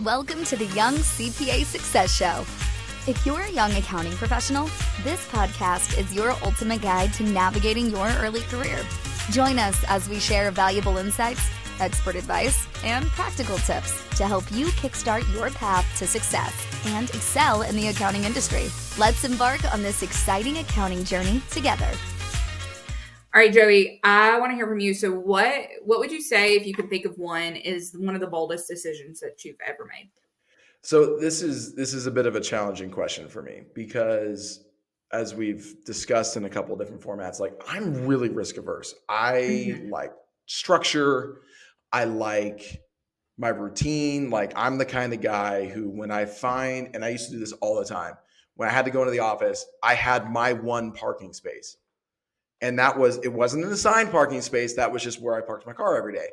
Welcome to the Young CPA Success Show. If you're a young accounting professional, this podcast is your ultimate guide to navigating your early career. Join us as we share valuable insights, expert advice, and practical tips to help you kickstart your path to success and excel in the accounting industry. Let's embark on this exciting accounting journey together. All right, Joey, I want to hear from you. So what would you say, if you could think of one, is one of the boldest decisions that you've ever made? So this is a bit of a challenging question for me because, as we've discussed in a couple of different formats, like I'm really risk averse. I like structure. I like my routine. Like I'm the kind of guy who, when I find, and I used to do this all the time, when I had to go into the office, I had my one parking space. And it wasn't an assigned parking space. That was just where I parked my car every day.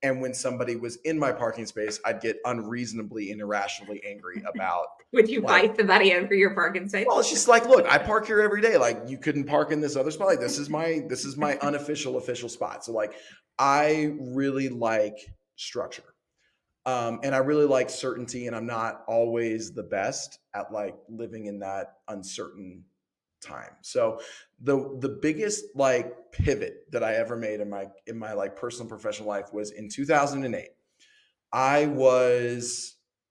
And when somebody was in my parking space, I'd get unreasonably and irrationally angry about. Would you fight somebody over your parking space? Well, it's just like, look, I park here every day. Like, you couldn't park in this other spot. Like, this is my unofficial official spot. So like, I really like structure. And I really like certainty, and I'm not always the best at like living in that uncertain time. So the biggest like pivot that I ever made in my like personal professional life was in 2008. I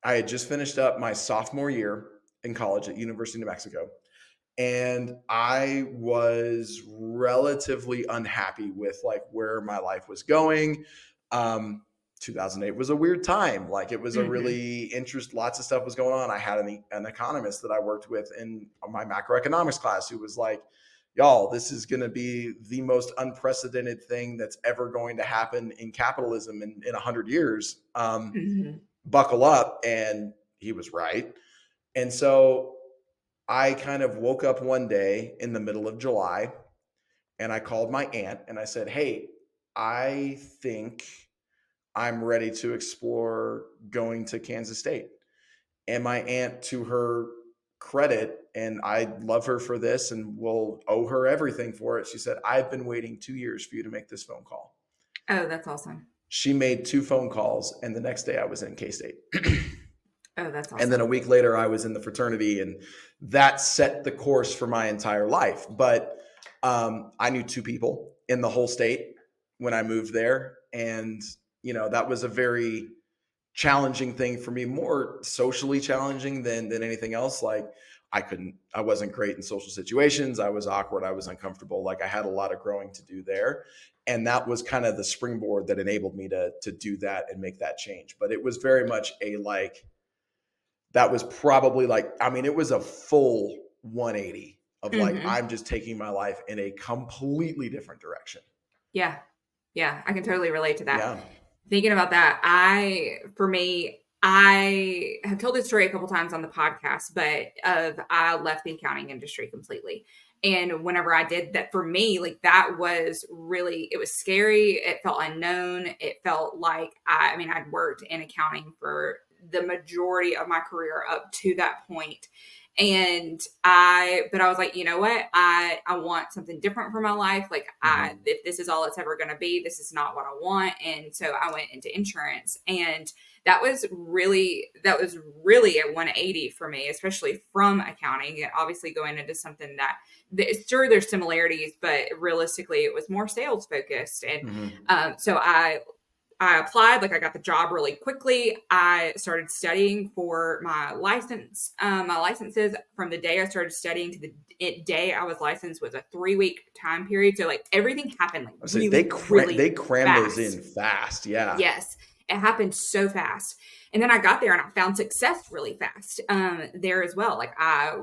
had just finished up my sophomore year in college at University of New Mexico, and I was relatively unhappy with like where my life was going. 2008 was a weird time. Like it was a really lots of stuff was going on. I had an economist that I worked with in my macroeconomics class who was like, y'all, this is going to be the most unprecedented thing that's ever going to happen in capitalism in 100 years. Buckle up. And he was right. And so I kind of woke up one day in the middle of July and I called my aunt and I said, hey, I think I'm ready to explore going to Kansas State. And my aunt, to her credit, and I love her for this and will owe her everything for it, she said, I've been waiting 2 years for you to make this phone call. Oh, that's awesome. She made 2 phone calls, and the next day I was in K-State. Oh, that's awesome. And then a week later I was in the fraternity, and that set the course for my entire life. But I knew 2 people in the whole state when I moved there. And you know, that was a very challenging thing for me, more socially challenging than anything else. Like I wasn't great in social situations. I was awkward. I was uncomfortable. Like I had a lot of growing to do there. And that was kind of the springboard that enabled me to do that and make that change. But it was very much that was probably like, I mean, it was a full 180 of like, I'm just taking my life in a completely different direction. Yeah. Yeah. I can totally relate to that. Yeah. Thinking about that, I have told this story a couple times on the podcast, but I left the accounting industry completely. And whenever I did that, for me, like that was really, it was scary. It felt unknown. It felt like, I'd worked in accounting for the majority of my career up to that point. But I was like, you know what? I want something different for my life. Like if this is all it's ever going to be, this is not what I want. And so I went into insurance, and that was really a 180 for me, especially from accounting, and obviously going into something that sure there's similarities, but realistically it was more sales focused. And so I applied, like I got the job really quickly. I started studying for my licenses. From the day I started studying to the day I was licensed was a 3-week time period. So like everything happened like really, they cram fast. Those in fast. Yeah. Yes. It happened so fast. And then I got there and I found success really fast there as well. Like I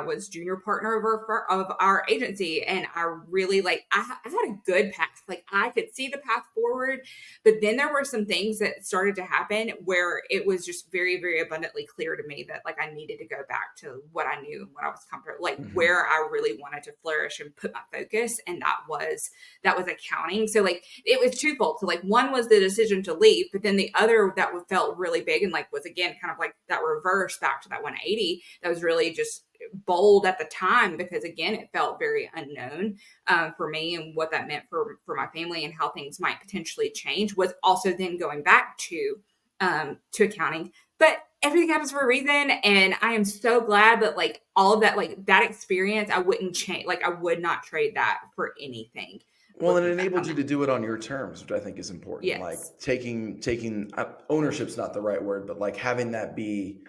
was junior partner of our agency, and I really I had a good path. Like I could see the path forward, but then there were some things that started to happen where it was just very, very abundantly clear to me that like I needed to go back to what I knew and what I was comfortable, like where I really wanted to flourish and put my focus. And that was accounting. So like it was twofold. So like one was the decision to leave, but then the other that felt really big and like was again kind of like that reverse back to that 180 that was really just bold at the time, because again it felt very unknown for me, and what that meant for my family and how things might potentially change was also then going back to to accounting, but everything happens for a reason. And I am so glad that like all of that, like that experience, I wouldn't change. Like I would not trade that for anything. Well, and it enabled you to do it on your terms, which I think is important. Yes. Like taking ownership's not the right word, but like having that be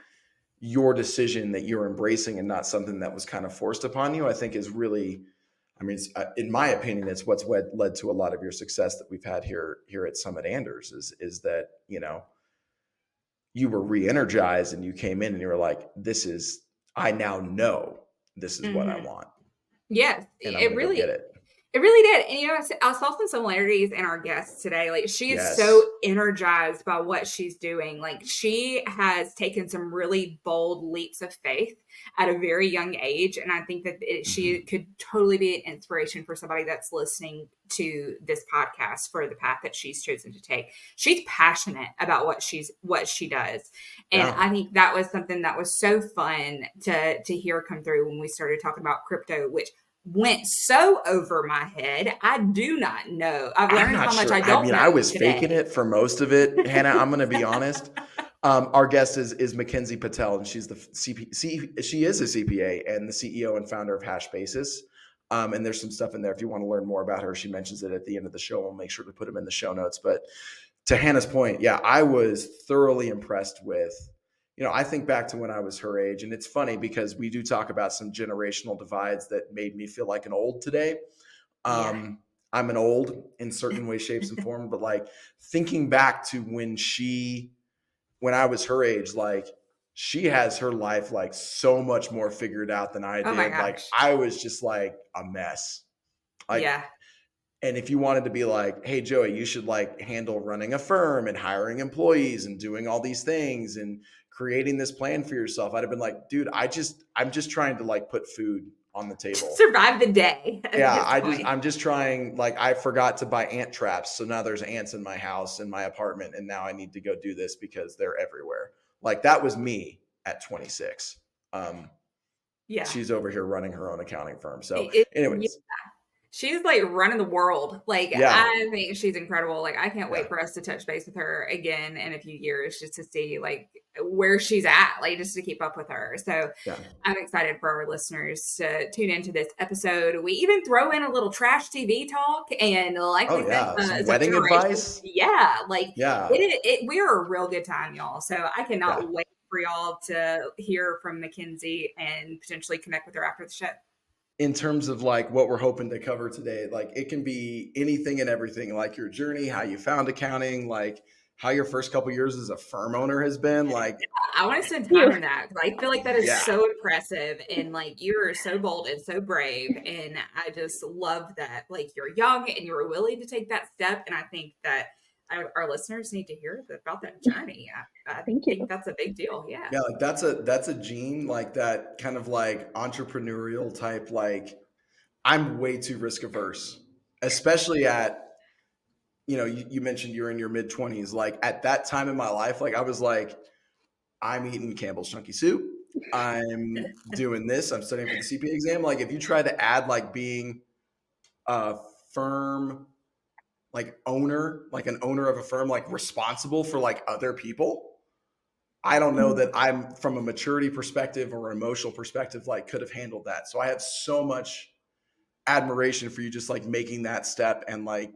your decision that you're embracing and not something that was kind of forced upon you, I think is really, I mean, in my opinion, it's what's led to a lot of your success that we've had here at Summit Anders is that, you know, you were re-energized and you came in and you were like, I now know this is what I want. Yes, and it really get it. It really did. And, you know, I saw some similarities in our guests today. Like, she is so energized by what she's doing. Like, she has taken some really bold leaps of faith at a very young age. And I think that she could totally be an inspiration for somebody that's listening to this podcast for the path that she's chosen to take. She's passionate about what she does. And I think that was something that was so fun to hear come through when we started talking about crypto, which went so over my head. I do not know. I've learned how much I don't know. I was faking it for most of it, Hannah. I'm going to be honest. Our guest is Mackenzie Patel, and she's she is a CPA and the CEO and founder of Hash Basis. And there's some stuff in there if you want to learn more about her. She mentions it at the end of the show. We'll make sure to put them in the show notes. But to Hannah's point, yeah, I was thoroughly impressed with. You know, I think back to when I was her age, and it's funny because we do talk about some generational divides that made me feel like an old today. I'm an old in certain ways, shapes, and form, but like thinking back to when I was her age, like she has her life like so much more figured out than I did. Like I was just like a mess. Like, and if you wanted to be like, hey, Joey, you should like handle running a firm and hiring employees and doing all these things and creating this plan for yourself, I'd have been like, dude, I'm just trying to like put food on the table. Survive the day. Yeah, I'm just trying, like I forgot to buy ant traps. So now there's ants in my house, in my apartment, and now I need to go do this because they're everywhere. Like that was me at 26. She's over here running her own accounting firm. So anyways. She's like running the world. Like, I think she's incredible. Like, I can't wait for us to touch base with her again in a few years just to see like where she's at, like just to keep up with her. So I'm excited for our listeners to tune into this episode. We even throw in a little trash TV talk and like we said, wedding advice. We are a real good time, y'all. So I cannot wait for y'all to hear from Mackenzie and potentially connect with her after the show. In terms of like what we're hoping to cover today, like it can be anything and everything, like your journey, how you found accounting, like how your first couple of years as a firm owner has been. Like, I want to spend time on that because I feel like that is so impressive, and like you are so bold and so brave, and I just love that. Like you're young and you're willing to take that step, and I think that our listeners need to hear about that journey. I think that's a big deal. Yeah, like that's a gene, like that kind of like entrepreneurial type. Like I'm way too risk averse, especially at, you know, you mentioned you're in your mid 20s. Like at that time in my life, like I was like, I'm eating Campbell's Chunky Soup. I'm doing this. I'm studying for the CPA exam. Like if you try to add like being a firm, like owner, like an owner of a firm, like responsible for like other people, I don't know that I'm from a maturity perspective or an emotional perspective, like could have handled that. So I have so much admiration for you just like making that step and like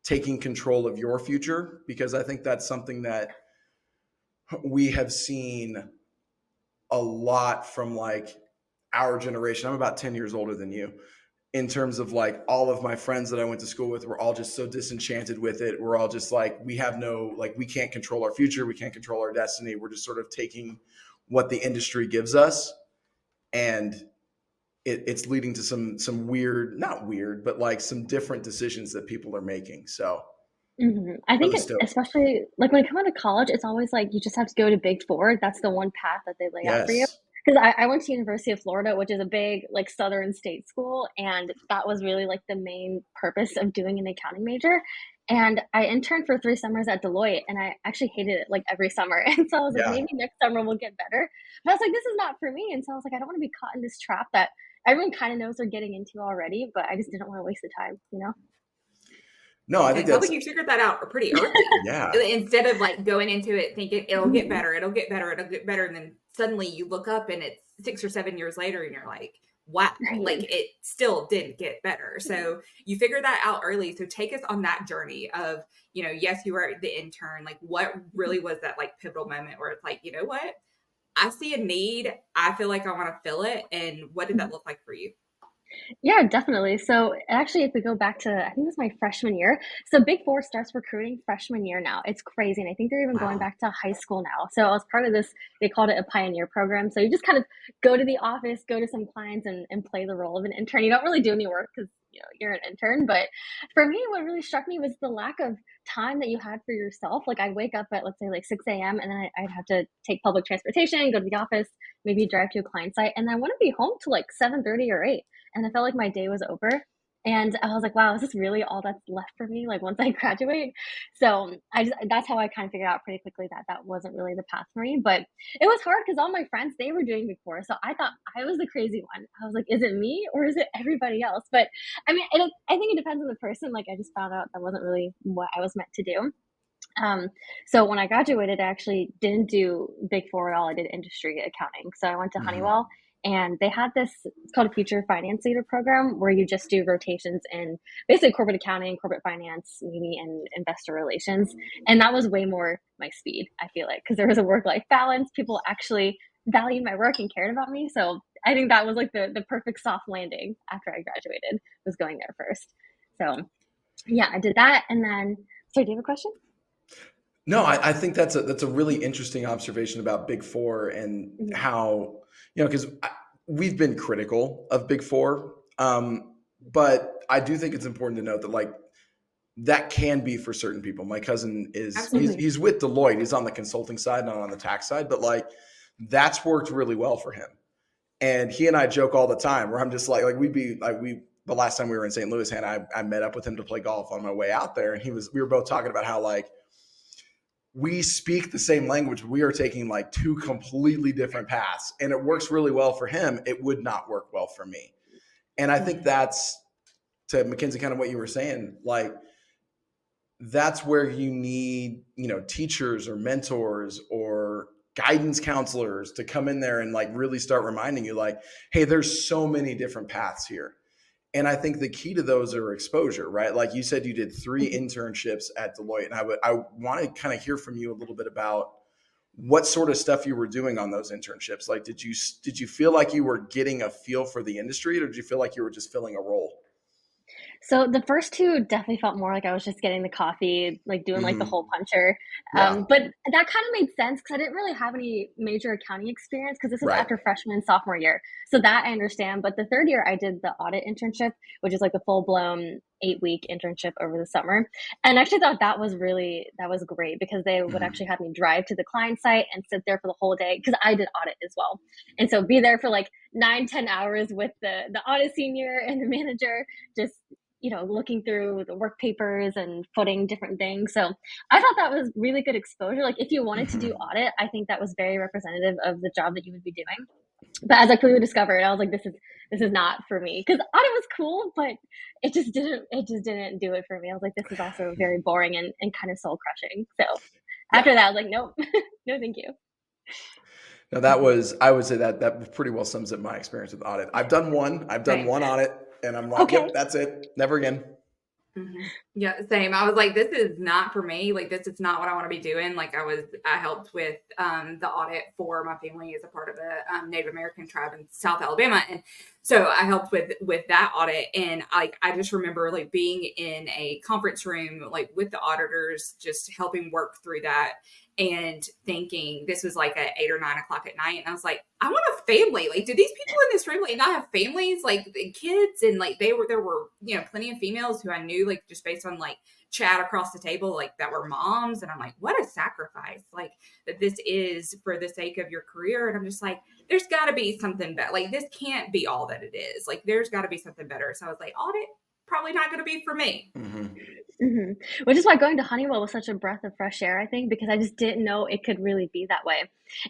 taking control of your future, because I think that's something that we have seen a lot from like our generation. I'm about 10 years older than you. In terms of like all of my friends that I went to school with were all just so disenchanted with it. We're all just like, we can't control our future. We can't control our destiny. We're just sort of taking what the industry gives us. And it's leading to some weird, not weird, but like some different decisions that people are making. So I think especially like when you come out of college, it's always like, you just have to go to Big Four. That's the one path that they lay out for you. Because I went to University of Florida, which is a big like Southern state school. And that was really like the main purpose of doing an accounting major. And I interned for 3 summers at Deloitte, and I actually hated it like every summer. And so I was like, maybe next summer will get better. But I was like, this is not for me. And so I was like, I don't want to be caught in this trap that everyone kind of knows they're getting into already, but I just didn't want to waste the time, you know? No, I think that's, you figured that out pretty early. yeah. Instead of like going into it thinking it'll get better, it'll get better, it'll get better. And then suddenly you look up and it's 6 or 7 years later and you're like, wow, like it still didn't get better. So you figured that out early. So take us on that journey of, you know, yes, you were the intern. Like what really was that like pivotal moment where it's like, you know what? I see a need. I feel like I want to fill it. And what did that look like for you? Yeah, definitely. So actually, if we go back to, I think it was my freshman year. So Big Four starts recruiting freshman year now. It's crazy. And I think they're even going back to high school now. So I was part of this, they called it a pioneer program. So you just kind of go to the office, go to some clients and play the role of an intern. You don't really do any work because you're an intern. But for me, what really struck me was the lack of time that you had for yourself. Like I'd wake up at, let's say like 6 a.m. and then I'd have to take public transportation, go to the office, maybe drive to a client site. And I wouldn't be home till like 7:30 or 8. And I felt like my day was over. And I was like, wow, is this really all that's left for me? Like once I graduate. So that's how I kind of figured out pretty quickly that wasn't really the path for me. But it was hard because all my friends, they were doing Big Four. So I thought I was the crazy one. I was like, is it me or is it everybody else? But I mean, I think it depends on the person. Like I just found out that wasn't really what I was meant to do. So when I graduated, I actually didn't do Big Four at all. I did industry accounting. So I went to Honeywell. And they had this, it's called a future finance leader program where you just do rotations in basically corporate accounting, corporate finance, maybe in investor relations. And that was way more my speed, I feel like, because there was a work-life balance. People actually valued my work and cared about me. So I think that was like the perfect soft landing after I graduated, was going there first. So yeah, I did that. And then, sorry, do you have a question? No, I think that's a really interesting observation about Big Four and how, because we've been critical of Big Four, but I do think it's important to note that like that can be for certain people. My cousin he's with Deloitte. He's on the consulting side, not on the tax side, but like that's worked really well for him. And he and I joke all the time where I'm just like the last time we were in St. Louis, and I met up with him to play golf on my way out there, and we were both talking about how like we speak the same language, but we are taking like two completely different paths, and it works really well for him. It would not work well for me. And I think that's, to Mackenzie, kind of what you were saying, like that's where you need, teachers or mentors or guidance counselors to come in there and like really start reminding you like, hey, there's so many different paths here. And I think the key to those are exposure, right? Like you said, you did 3 internships at Deloitte, and I want to kind of hear from you a little bit about what sort of stuff you were doing on those internships. Like, did you feel like you were getting a feel for the industry, or did you feel like you were just filling a role? So the first 2 definitely felt more like I was just getting the coffee, like doing like the hole puncher. But that kind of made sense because I didn't really have any major accounting experience because this is after freshman and sophomore year. So that I understand. But the third year I did the audit internship, which is like a full-blown 8-week internship over the summer. And I actually thought that was great because they would actually have me drive to the client site and sit there for the whole day because I did audit as well. And so be there for like 9-10 hours with the audit senior and the manager, just looking through the work papers and footing different things. So I thought that was really good exposure. Like if you wanted to do audit, I think that was very representative of the job that you would be doing. But as I quickly discovered, I was like, this is not for me, because audit was cool, but it just didn't do it for me. I was like, this is also very boring and kind of soul crushing. So after that, I was like, nope, no, thank you. Now I would say that pretty well sums up my experience with audit. I've done one audit, and I'm like, yep, that's it. Never again. Mm-hmm. Yeah, same. I was like, this is not for me. Like, this is not what I want to be doing. Like, I helped with the audit for my family as a part of a Native American tribe in South Alabama. And so I helped with that audit. And I just remember like being in a conference room, like with the auditors, just helping work through that and thinking this was like at 8 or 9 o'clock at night. And I was like, I want a family. Like, do these people in this room like not have families, like kids? And like there were, plenty of females who I knew like just based on like chat across the table, like that were moms. And I'm like, what a sacrifice, like that this is for the sake of your career. And I'm just like, there's gotta be something better. Like this can't be all that it is. Like there's gotta be something better. So I was like, audit, probably not going to be for me. Mm-hmm. Mm-hmm. Which is why going to Honeywell was such a breath of fresh air, I think, because I just didn't know it could really be that way.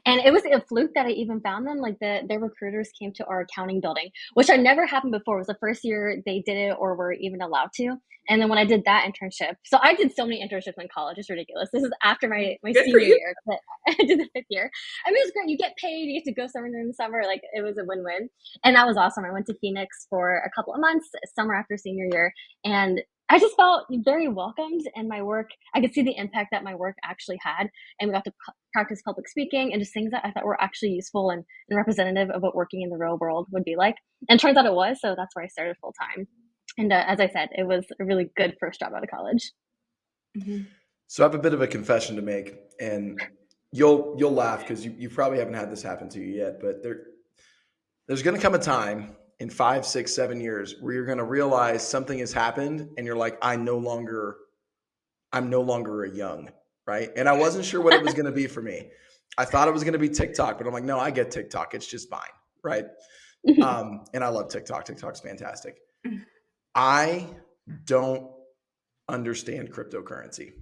And it was a fluke that I even found them. Like their recruiters came to our accounting building, which had never happened before. It was the first year they did it or were even allowed to. And then when I did that internship, so I did so many internships in college, it's ridiculous. This is after my Good for senior you. year. But I did the 5th year. I mean, it was great. You get paid, you get to go somewhere during the summer. Like it was a win-win. And that was awesome. I went to Phoenix for a couple of months, summer after senior year. And I just felt very welcomed, and my work, I could see the impact that my work actually had. And we got to practice public speaking and just things that I thought were actually useful and representative of what working in the real world would be like. And it turns out it was. So that's where I started full time. And as I said, it was a really good first job out of college. Mm-hmm. So I have a bit of a confession to make, and you'll laugh because you probably haven't had this happen to you yet, but there's going to come a time in 5, 6, 7 years where you're going to realize something has happened and you're like, I'm no longer a young, right? And I wasn't sure what it was going to be for me. I thought it was going to be TikTok, but I'm like, no, I get TikTok. It's just fine. Right. And I love TikTok. TikTok's fantastic. I don't understand cryptocurrency.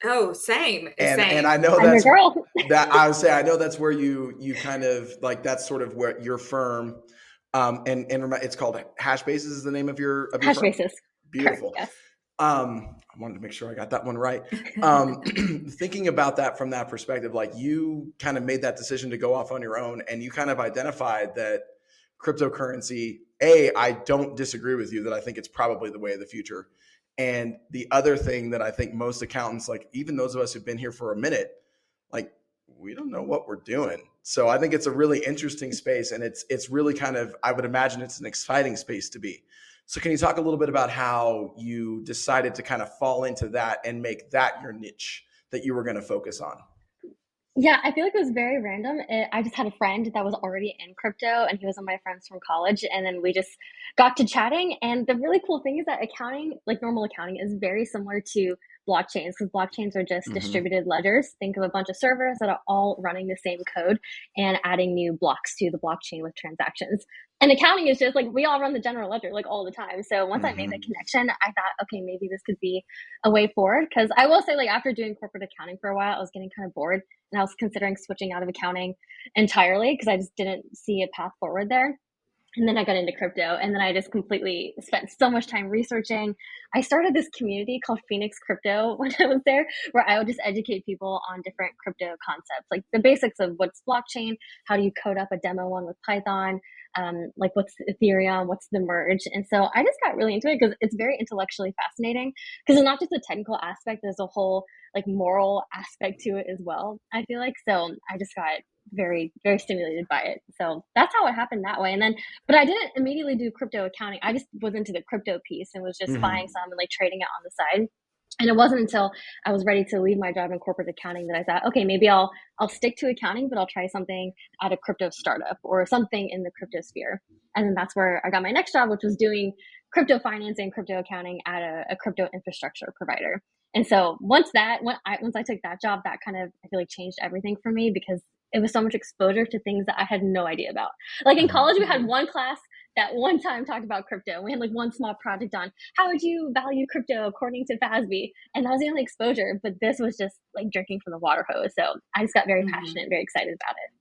Oh, same. And I know I would say, I know that's where you kind of like, that's sort of where your firm, and it's called Hashbases is the name of your Hashbases. Beautiful. Correct, yes. I wanted to make sure I got that one right. Thinking about that from that perspective, like you kind of made that decision to go off on your own, and you kind of identified that cryptocurrency, I don't disagree with you that I think it's probably the way of the future. And the other thing that I think most accountants, like even those of us who've been here for a minute, like we don't know what we're doing. So I think it's a really interesting space, and it's really kind of, I would imagine it's an exciting space to be. So can you talk a little bit about how you decided to kind of fall into that and make that your niche that you were going to focus on? Yeah, I feel like it was very random. I just had a friend that was already in crypto, and he was one of my friends from college. And then we just got to chatting. And the really cool thing is that accounting, like normal accounting, is very similar to blockchains, because blockchains are just distributed ledgers. Think of a bunch of servers that are all running the same code and adding new blocks to the blockchain with transactions. And accounting is just like, we all run the general ledger like all the time. So once I made that connection, I thought, okay, maybe this could be a way forward. Because I will say, like, after doing corporate accounting for a while, I was getting kind of bored, and I was considering switching out of accounting entirely because I just didn't see a path forward there. And then I got into crypto, and then I just completely spent so much time researching. I started this community called Phoenix Crypto when I was there, where I would just educate people on different crypto concepts, like the basics of what's blockchain, how do you code up a demo one with Python, like what's Ethereum, what's the merge. And so I just got really into it because it's very intellectually fascinating, because it's not just a technical aspect, there's a whole like moral aspect to it as well, I feel like. So I just got very, very stimulated by it. So that's how it happened that way. And then, but I didn't immediately do crypto accounting. I just was into the crypto piece and was just buying some and like trading it on the side. And it wasn't until I was ready to leave my job in corporate accounting that I thought, okay, maybe I'll stick to accounting, but I'll try something at a crypto startup or something in the crypto sphere. And then that's where I got my next job, which was doing crypto finance and crypto accounting at a crypto infrastructure provider. And so once I took that job, that kind of, I feel like, changed everything for me, because it was so much exposure to things that I had no idea about. Like in college, we had one class that one time talked about crypto. We had like one small project on how would you value crypto according to FASB. And that was the only exposure, but this was just like drinking from the water hose. So I just got very passionate, very excited about it.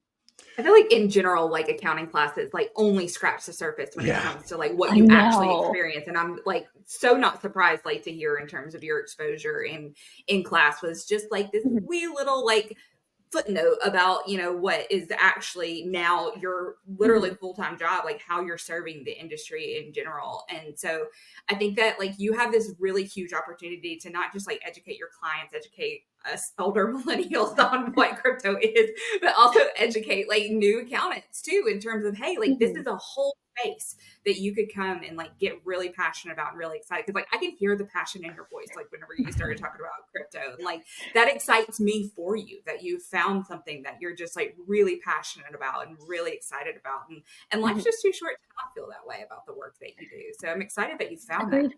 I feel like in general, like accounting classes, like only scratch the surface when it comes to like what you actually experience. And I'm like so not surprised like to hear in terms of your exposure in class was just like this wee little like footnote about, you know, what is actually now your literally full-time job, like how you're serving the industry in general. And so I think that like you have this really huge opportunity to not just like educate your clients, educate us older millennials on what crypto is, but also educate like new accountants too, in terms of, hey, like this is a whole space that you could come and like get really passionate about and really excited. Cause like I can hear the passion in your voice, like whenever you started talking about crypto, and like that excites me for you, that you found something that you're just like really passionate about and really excited about. And life's just too short to not feel that way about the work that you do. So I'm excited that you found that.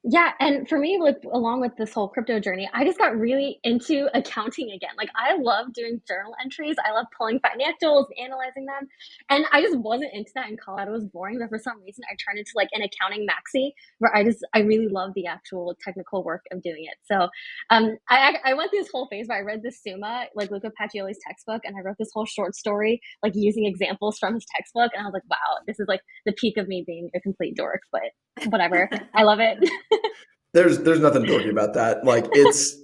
Yeah, and for me, like along with this whole crypto journey, I just got really into accounting again. Like I love doing journal entries. I love pulling financials, analyzing them. And I just wasn't into that in college. It was boring, but for some reason I turned into like an accounting maxi where I really love the actual technical work of doing it. So I went through this whole phase where I read the Summa, like Luca Pacioli's textbook, and I wrote this whole short story, like using examples from his textbook. And I was like, wow, this is like the peak of me being a complete dork, but whatever. I love it. There's nothing dorky about that. Like it's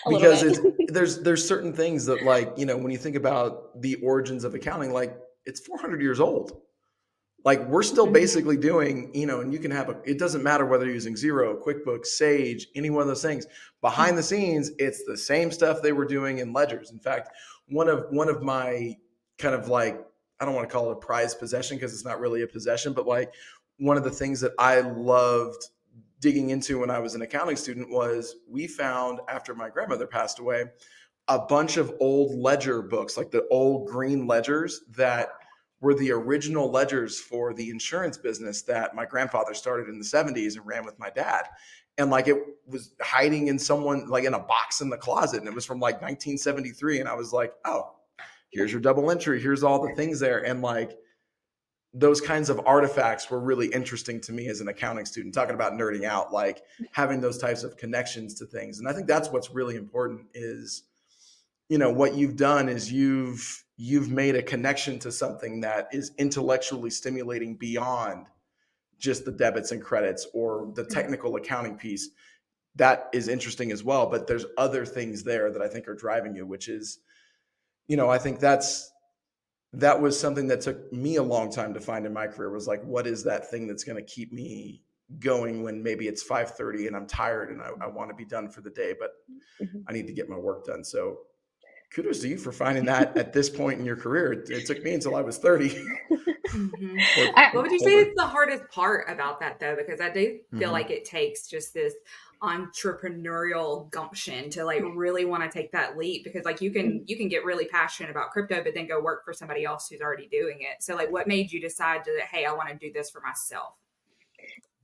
because there's certain things that, like, you know, when you think about the origins of accounting, like it's 400 years old. Like we're still basically doing, you know, and you can have it doesn't matter whether you're using Xero, QuickBooks, Sage, any one of those things. Behind the scenes, it's the same stuff they were doing in ledgers. In fact, one of my kind of like, I don't want to call it a prized possession because it's not really a possession, but like one of the things that I loved digging into when I was an accounting student was we found, after my grandmother passed away, a bunch of old ledger books, like the old green ledgers that were the original ledgers for the insurance business that my grandfather started in the 70s and ran with my dad. And like it was hiding in someone, like in a box in the closet. And it was from like 1973. And I was like, oh, here's your double entry. Here's all the things there. And like those kinds of artifacts were really interesting to me as an accounting student, talking about nerding out, like having those types of connections to things. And I think that's what's really important is, you know, what you've done is you've made a connection to something that is intellectually stimulating beyond just the debits and credits or the technical accounting piece. That is interesting as well, but there's other things there that I think are driving you, which is, you know, I think that was something that took me a long time to find in my career, was like, what is that thing that's going to keep me going when maybe it's 5:30 and I'm tired and I want to be done for the day, but I need to get my work done. So kudos to you for finding that at this point in your career. It took me until I was 30. What would you say is the hardest part about that, though? Because I do feel like it takes just this entrepreneurial gumption to like really want to take that leap, because like you can get really passionate about crypto, but then go work for somebody else who's already doing it. So like what made you decide to, hey, I want to do this for myself?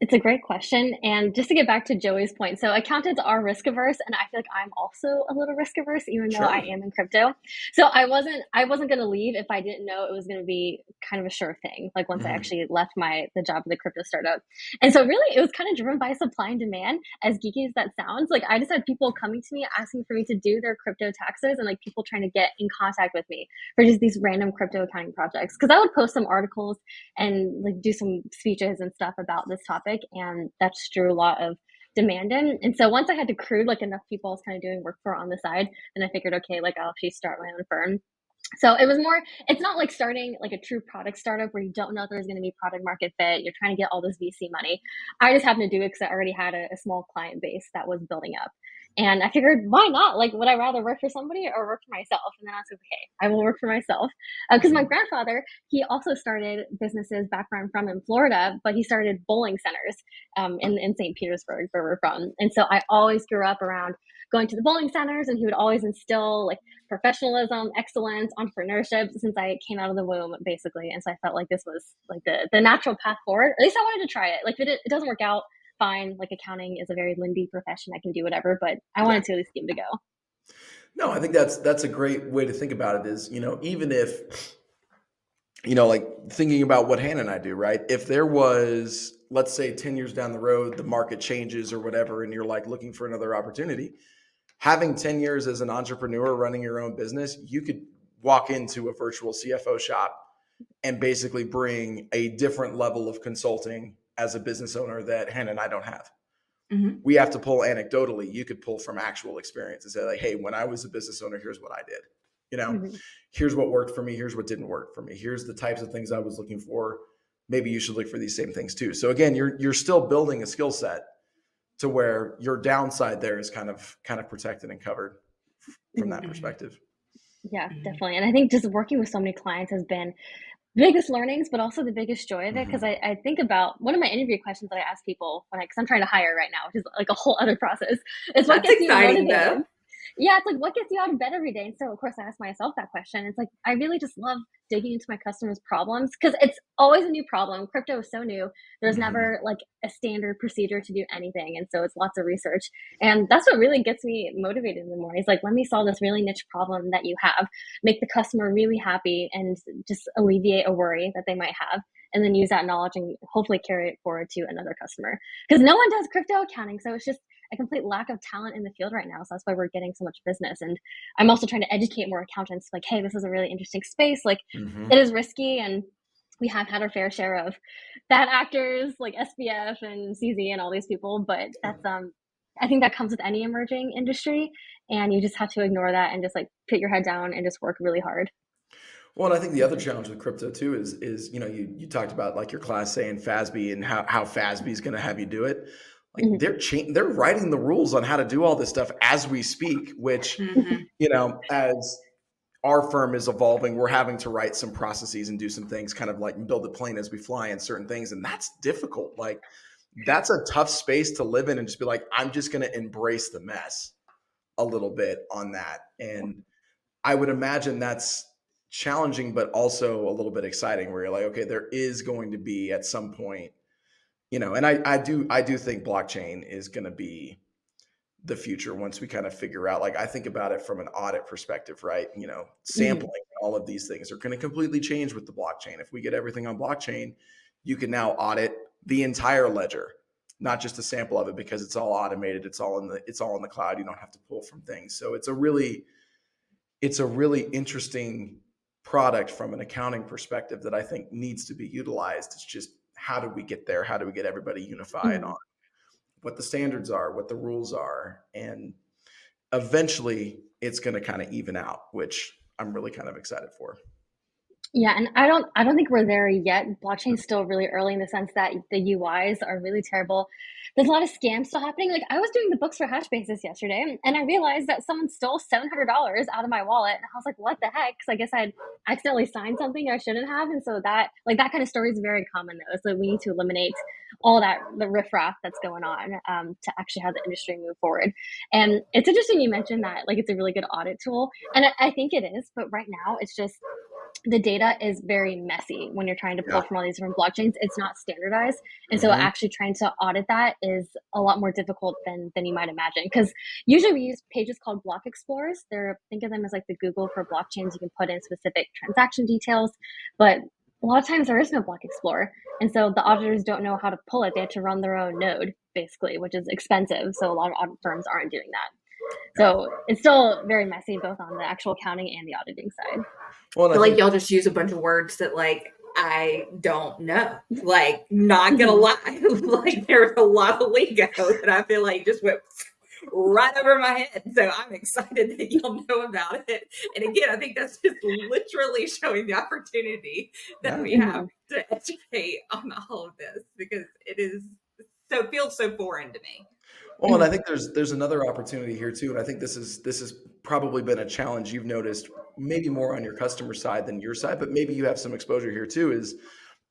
It's a great question. And just to get back to Joey's point, so accountants are risk averse, and I feel like I'm also a little risk averse, even though I am in crypto. So I wasn't going to leave if I didn't know it was going to be kind of a sure thing. Like once I actually left the job of the crypto startup. And so really it was kind of driven by supply and demand, as geeky as that sounds. Like I just had people coming to me asking for me to do their crypto taxes, and like people trying to get in contact with me for just these random crypto accounting projects. Cause I would post some articles and like do some speeches and stuff about this topic. And that just drew a lot of demand in. And so once I had accrued like enough people I was kind of doing work for on the side, then I figured, okay, like I'll actually start my own firm. So it was more, it's not like starting like a true product startup where you don't know if there's going to be product market fit. You're trying to get all this VC money. I just happened to do it because I already had a small client base that was building up. And I figured, why not? Like, would I rather work for somebody or work for myself? And then I was like, okay, I will work for myself. Because my grandfather, he also started businesses back where I'm from in Florida, but he started bowling centers in St. Petersburg, where we're from. And so I always grew up around going to the bowling centers, and he would always instill like professionalism, excellence, entrepreneurship since I came out of the womb, basically. And so I felt like this was like the natural path forward. At least I wanted to try it. Like if it doesn't work out, fine. Like accounting is a very lindy profession. I can do whatever, but I wanted to at least give it a go. No, I think that's a great way to think about it is, you know, even if, you know, like thinking about what Hannah and I do, right? If there was, let's say 10 years down the road, the market changes or whatever, and you're like looking for another opportunity, having 10 years as an entrepreneur running your own business, you could walk into a virtual CFO shop and basically bring a different level of consulting as a business owner that Hannah and I don't have. We have to pull anecdotally. You could pull from actual experience and say like, hey, when I was a business owner, here's what I did. You know, here's what worked for me. Here's what didn't work for me. Here's the types of things I was looking for. Maybe you should look for these same things too. So again, you're still building a skill set to where your downside there is kind of protected and covered from that perspective. Yeah, definitely. And I think just working with so many clients has been biggest learnings, but also the biggest joy of it. Because I think about one of my interview questions that I ask people because I'm trying to hire right now, which is like a whole other process. It's what gets you motivated. Yeah, it's like, what gets you out of bed every day? And so, of course, I ask myself that question. It's like, I really just love digging into my customers' problems because it's always a new problem. Crypto is so new. There's never like a standard procedure to do anything. And so it's lots of research. And that's what really gets me motivated in the morning. It's like, let me solve this really niche problem that you have, make the customer really happy and just alleviate a worry that they might have. And then use that knowledge and hopefully carry it forward to another customer. Because no one does crypto accounting. So it's just a complete lack of talent in the field right now. So that's why we're getting so much business. And I'm also trying to educate more accountants like, hey, this is a really interesting space. Like it is risky and we have had our fair share of bad actors like SBF and CZ and all these people. But that's I think that comes with any emerging industry. And you just have to ignore that and just like put your head down and just work really hard. Well, and I think the other challenge with crypto too is you talked about like your class saying FASB and how FASB is going to have you do it. Like they're writing the rules on how to do all this stuff as we speak, which as our firm is evolving, we're having to write some processes and do some things, kind of like build the plane as we fly in certain things, and that's difficult. Like that's a tough space to live in and just be like, I'm just going to embrace the mess a little bit on that, and I would imagine that's challenging, but also a little bit exciting where you're like, okay, there is going to be at some point, and I do think blockchain is going to be the future once we kind of figure out, like, I think about it from an audit perspective, right? Sampling, all of these things are going to completely change with the blockchain. If we get everything on blockchain, you can now audit the entire ledger, not just a sample of it, because it's all automated. It's all in the cloud. You don't have to pull from things. So it's a really interesting product from an accounting perspective that I think needs to be utilized. It's just, how do we get there? How do we get everybody unified on what the standards are, what the rules are? And eventually it's going to kind of even out, which I'm really kind of excited for. Yeah, and I don't think we're there yet. Blockchain's still really early in the sense that the UIs are really terrible. There's a lot of scams still happening. Like I was doing the books for Hashbasis yesterday, and I realized that someone stole $700 out of my wallet, and I was like, "What the heck?" Because I guess I'd accidentally signed something I shouldn't have, and so that kind of story is very common though. So we need to eliminate all that the riffraff that's going on to actually have the industry move forward. And it's interesting you mentioned that like it's a really good audit tool, and I think it is. But right now, it's just the data is very messy when you're trying to pull from all these different blockchains. It's not standardized. And so actually trying to audit that is a lot more difficult than you might imagine. Because usually we use pages called block explorers. Think of them as like the Google for blockchains. You can put in specific transaction details, but a lot of times there is no block explorer. And so the auditors don't know how to pull it. They have to run their own node basically, which is expensive. So a lot of audit firms aren't doing that. So it's still very messy, both on the actual accounting and the auditing side. Well, I feel like y'all just use a bunch of words that like I don't know. Like, not gonna lie, like there's a lot of lingo that I feel like just went right over my head. So I'm excited that y'all know about it. And again, I think that's just literally showing the opportunity that we have to educate on all of this, because it feels so foreign to me. Well, and I think there's another opportunity here too, and I think this has probably been a challenge you've noticed, maybe more on your customer side than your side, but maybe you have some exposure here too. Is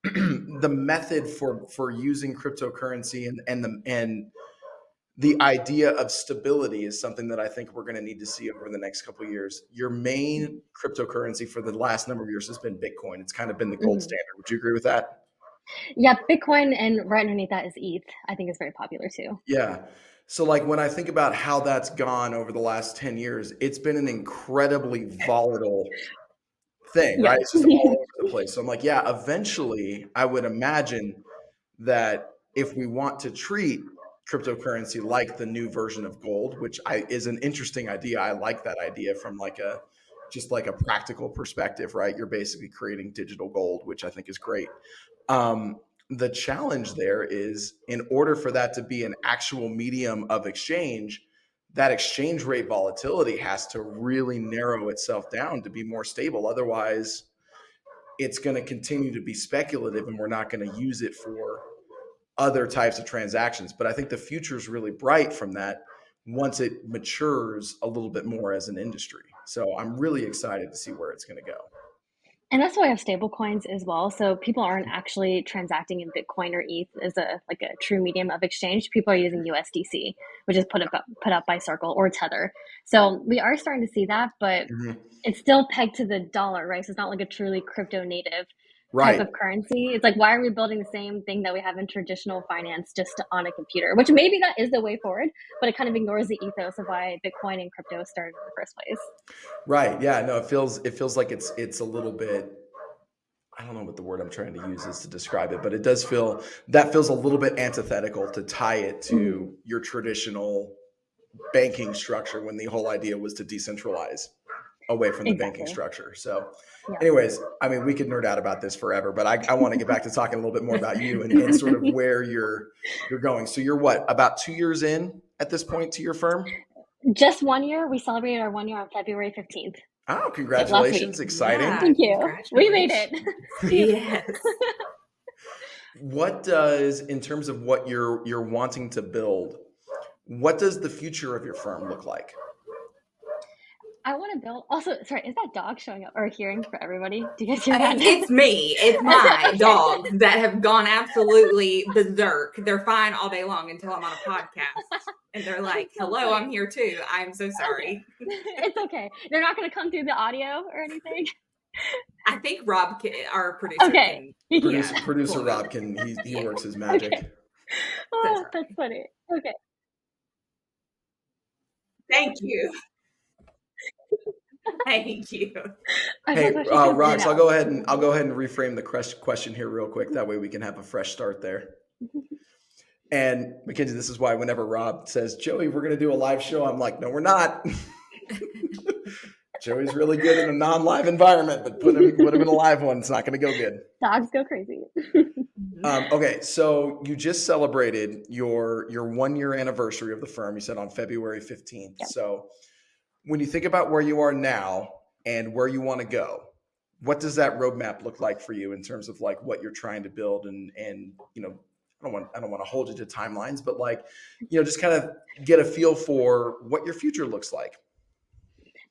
the method for using cryptocurrency and the idea of stability is something that I think we're going to need to see over the next couple of years. Your main cryptocurrency for the last number of years has been Bitcoin. It's kind of been the gold standard. Would you agree with that? Yeah, Bitcoin, and right underneath that is ETH. I think is very popular too. Yeah. So like when I think about how that's gone over the last 10 years, it's been an incredibly volatile thing, right? It's just all over the place. So I'm like, yeah, eventually I would imagine that if we want to treat cryptocurrency like the new version of gold, which is an interesting idea. I like that idea from just like a practical perspective, right? You're basically creating digital gold, which I think is great. The challenge there is, in order for that to be an actual medium of exchange, that exchange rate volatility has to really narrow itself down to be more stable. Otherwise, it's going to continue to be speculative and we're not going to use it for other types of transactions. But I think the future is really bright from that once it matures a little bit more as an industry. So I'm really excited to see where it's going to go. And that's why I have stable coins as well. So people aren't actually transacting in Bitcoin or ETH as a true medium of exchange. People are using USDC, which is put up by Circle or Tether. So we are starting to see that, but it's still pegged to the dollar, right? So it's not like a truly crypto native type of currency. It's like, why are we building the same thing that we have in traditional finance just on a computer? Which maybe that is the way forward, but it kind of ignores the ethos of why Bitcoin and crypto started in the first place. Right. Yeah. No, it feels like it's a little bit, I don't know what the word I'm trying to use is to describe it, but it does feels a little bit antithetical to tie it to your traditional banking structure when the whole idea was to decentralize away from the banking structure. So anyways, I mean, we could nerd out about this forever, but I want to get back to talking a little bit more about you and sort of where you're going. So you're what, about 2 years in at this point to your firm? Just 1 year. We celebrated our 1 year on February 15th. Oh, congratulations. Exciting. Yeah, thank you. We made it. Yes. What does, in terms of what you're wanting to build, what does the future of your firm look like? I want to build. Also, sorry, is that dog showing up or hearing for everybody? Do you guys hear that? It's me. It's my dogs that have gone absolutely berserk. They're fine all day long until I'm on a podcast. And they're like, hello, I'm here too. I'm so sorry. It's okay. They're not going to come through the audio or anything. I think Rob, our producer, Producer Rob he works his magic. Oh, that's funny. Okay. Thank you. Thank you. Hey, Rox, I'll go ahead and reframe the question here real quick. That way we can have a fresh start there. And Mackenzie, this is why whenever Rob says, Joey, we're going to do a live show, I'm like, no, we're not. Joey's really good in a non-live environment, but put him in a live one. It's not going to go good. Dogs go crazy. Okay, so you just celebrated your 1 year anniversary of the firm. You said on February 15th. Yep. So when you think about where you are now and where you want to go, what does that roadmap look like for you in terms of like what you're trying to build and you know, I don't want to hold you to timelines, but like, you know, just kind of get a feel for what your future looks like.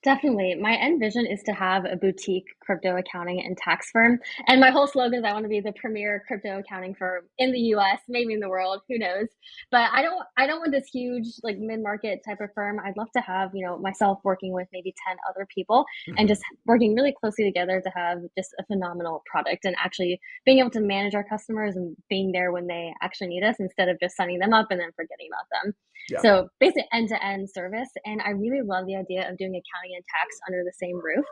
Definitely. My end vision is to have a boutique crypto accounting and tax firm. And my whole slogan is I want to be the premier crypto accounting firm in the US, maybe in the world, who knows. But I don't want this huge like mid-market type of firm. I'd love to have, you know, myself working with maybe 10 other people and just working really closely together to have just a phenomenal product and actually being able to manage our customers and being there when they actually need us instead of just signing them up and then forgetting about them. Yeah. So basically end-to-end service. And I really love the idea of doing accounting and tax under the same roof.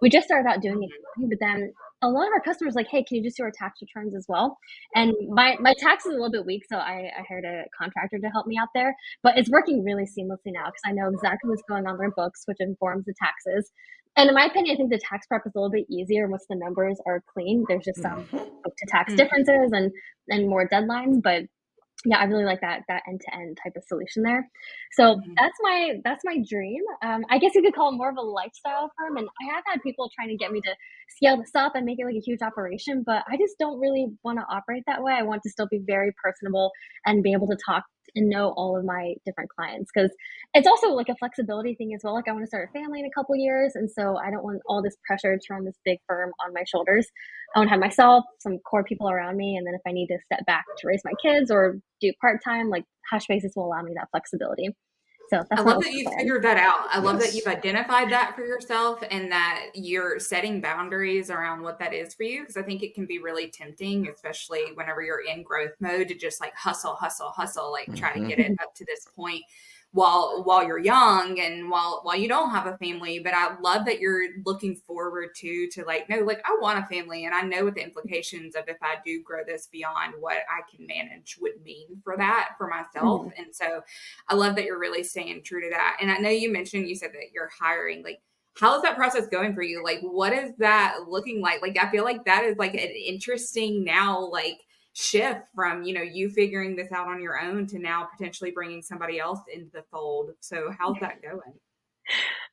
We just started out doing it, but then a lot of our customers are like, hey, can you just do our tax returns as well? And my tax is a little bit weak, so I hired a contractor to help me out there. But it's working really seamlessly now because I know exactly what's going on in their books, which informs the taxes. And in my opinion, I think the tax prep is a little bit easier once the numbers are clean. There's just some book to tax differences and more deadlines, but yeah, I really like that end-to-end type of solution there. So that's my dream. I guess you could call it more of a lifestyle firm. And I have had people trying to get me to scale this up and make it like a huge operation, but I just don't really want to operate that way. I want to still be very personable and be able to talk and know all of my different clients, because it's also like a flexibility thing as well. Like I want to start a family in a couple years, and so I don't want all this pressure to run this big firm on my shoulders. I want to have myself, some core people around me, and then if I need to step back to raise my kids or do part-time, like Hush Basis will allow me that flexibility. So that's I love that you figured that out. I love that you've identified that for yourself and that you're setting boundaries around what that is for you. Because I think it can be really tempting, especially whenever you're in growth mode, to just like hustle, like try to get it up to this point while you're young and while you don't have a family. But I love that you're looking forward to like, no, like I want a family and I know what the implications of if I do grow this beyond what I can manage would mean for that, for myself. And so I love that you're really staying true to that. And I know you said that you're hiring, like, how is that process going for you? Like, what is that looking like? Like, I feel like that is like an interesting now, like, shift from, you know, you figuring this out on your own to now potentially bringing somebody else into the fold. So how's that going?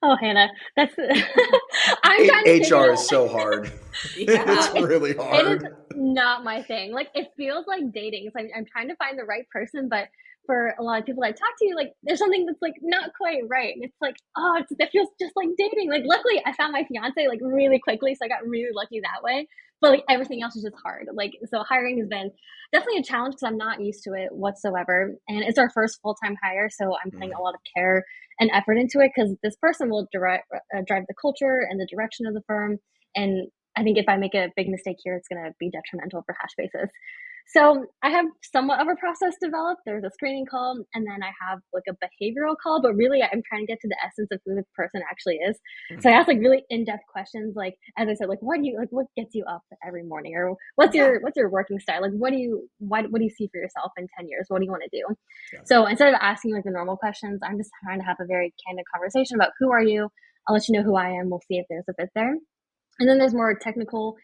Oh, Hannah, that's HR is so hard. It's really hard. It is not my thing. Like, it feels like dating. It's like I'm trying to find the right person, but for a lot of people that I talk to, like there's something that's like not quite right. And it's like, oh, that feels just like dating. Like luckily I found my fiance like really quickly. So I got really lucky that way. But like everything else is just hard. Like, so hiring has been definitely a challenge because I'm not used to it whatsoever. And it's our first full-time hire. So I'm putting a lot of care and effort into it because this person will drive the culture and the direction of the firm. And I think if I make a big mistake here, it's going to be detrimental for Hash Basis. So I have somewhat of a process developed. There's a screening call, and then I have like a behavioral call, but really I'm trying to get to the essence of who the person actually is. So I ask like really in-depth questions, like, as I said, like what gets you up every morning, or what's your working style? Like what do you see for yourself in 10 years? What do you want to do? Yeah. So instead of asking like the normal questions, I'm just trying to have a very candid conversation about who are you? I'll let you know who I am. We'll see if there's a fit there. And then there's more technical,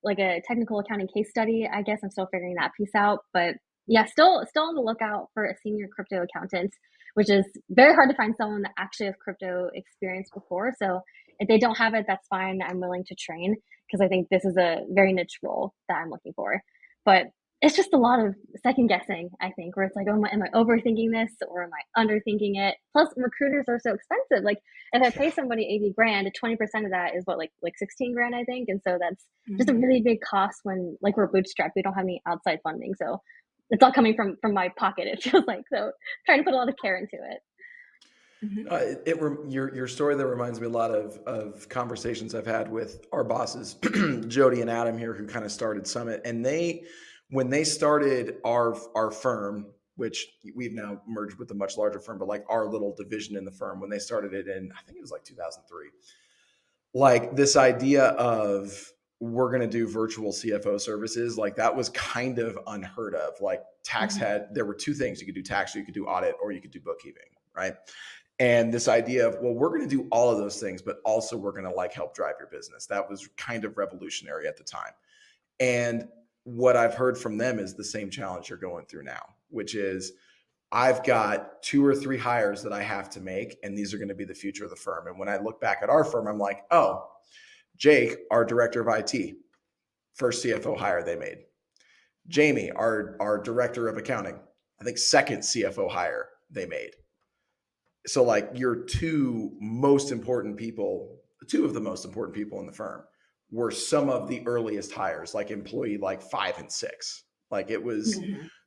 like a technical accounting case study. I guess I'm still figuring that piece out, but yeah, still on the lookout for a senior crypto accountant, which is very hard to find someone that actually has crypto experience before. So if they don't have it, that's fine. I'm willing to train because I think this is a very niche role that I'm looking for. But it's just a lot of second guessing, I think, where it's like, oh, am I overthinking this or am I underthinking it? Plus, recruiters are so expensive. Like, if I pay somebody 80 grand, 20% of that is what, like 16 grand, I think. And so that's just a really big cost when, like, we're bootstrapped. We don't have any outside funding. So it's all coming from my pocket, it feels like. So trying to put a lot of care into it. Your story there reminds me a lot of conversations I've had with our bosses, Jody and Adam here, who kind of started Summit. And when they started our firm, which we've now merged with a much larger firm, but like our little division in the firm, when they started it in, I think it was like 2003, like this idea of we're going to do virtual CFO services, like that was kind of unheard of. Like there were two things. You could do tax, or you could do audit, or you could do bookkeeping, right? And this idea of, well, we're going to do all of those things, but also we're going to like help drive your business. That was kind of revolutionary at the time. And what I've heard from them is the same challenge you're going through now, which is I've got 2 or 3 hires that I have to make, and these are going to be the future of the firm. And when I look back at our firm, I'm like, oh, Jake, our director of IT, first CFO hire they made. Jamie, our director of accounting, I think second CFO hire they made. So like your 2 of the most important people in the firm were some of the earliest hires, like employee like 5 and 6. Like it was,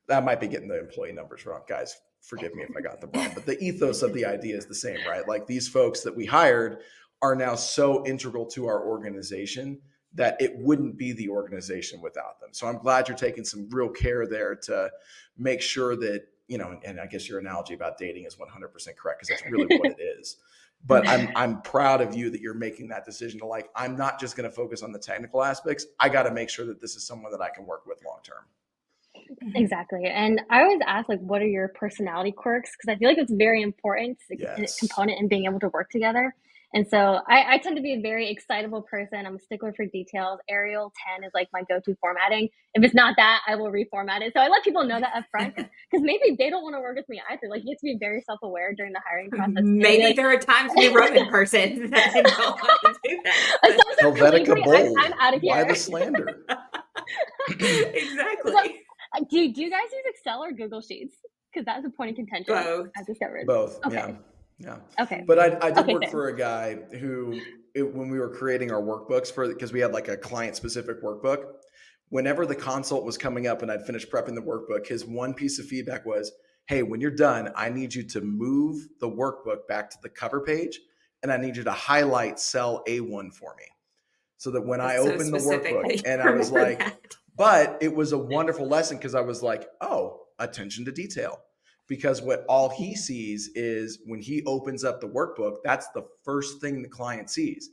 that might be getting the employee numbers wrong, guys. Forgive me if I got them wrong, but the ethos of the idea is the same, right? Like these folks that we hired are now so integral to our organization that it wouldn't be the organization without them. So I'm glad you're taking some real care there to make sure that, you know, and I guess your analogy about dating is 100% correct, because that's really what it is. But I'm proud of you that you're making that decision to like, I'm not just going to focus on the technical aspects. I got to make sure that this is someone that I can work with long term. Exactly. And I always ask, like, what are your personality quirks? Because I feel like it's very important component in being able to work together. And so I tend to be a very excitable person. I'm a stickler for details. Arial 10 is like my go-to formatting. If it's not that, I will reformat it. So I let people know that up front because maybe they don't want to work with me either. Like you have to be very self-aware during the hiring process. Maybe there are times to be Roman person that they don't want to do that. Helvetica bold. I'm out of here. Why the slander? Exactly. So, do you guys use Excel or Google Sheets? Because that's a point of contention. Both. I've discovered. Both. Okay. Yeah. Okay. But I did work for a guy who, when we were creating our workbooks because we had like a client specific workbook, whenever the consult was coming up and I'd finished prepping the workbook, his one piece of feedback was, hey, when you're done, I need you to move the workbook back to the cover page and I need you to highlight cell A1 for me. So that when I opened the workbook and I was like, but it was a wonderful lesson because I was like, oh, attention to detail. Because what all he sees is when he opens up the workbook, that's the first thing the client sees.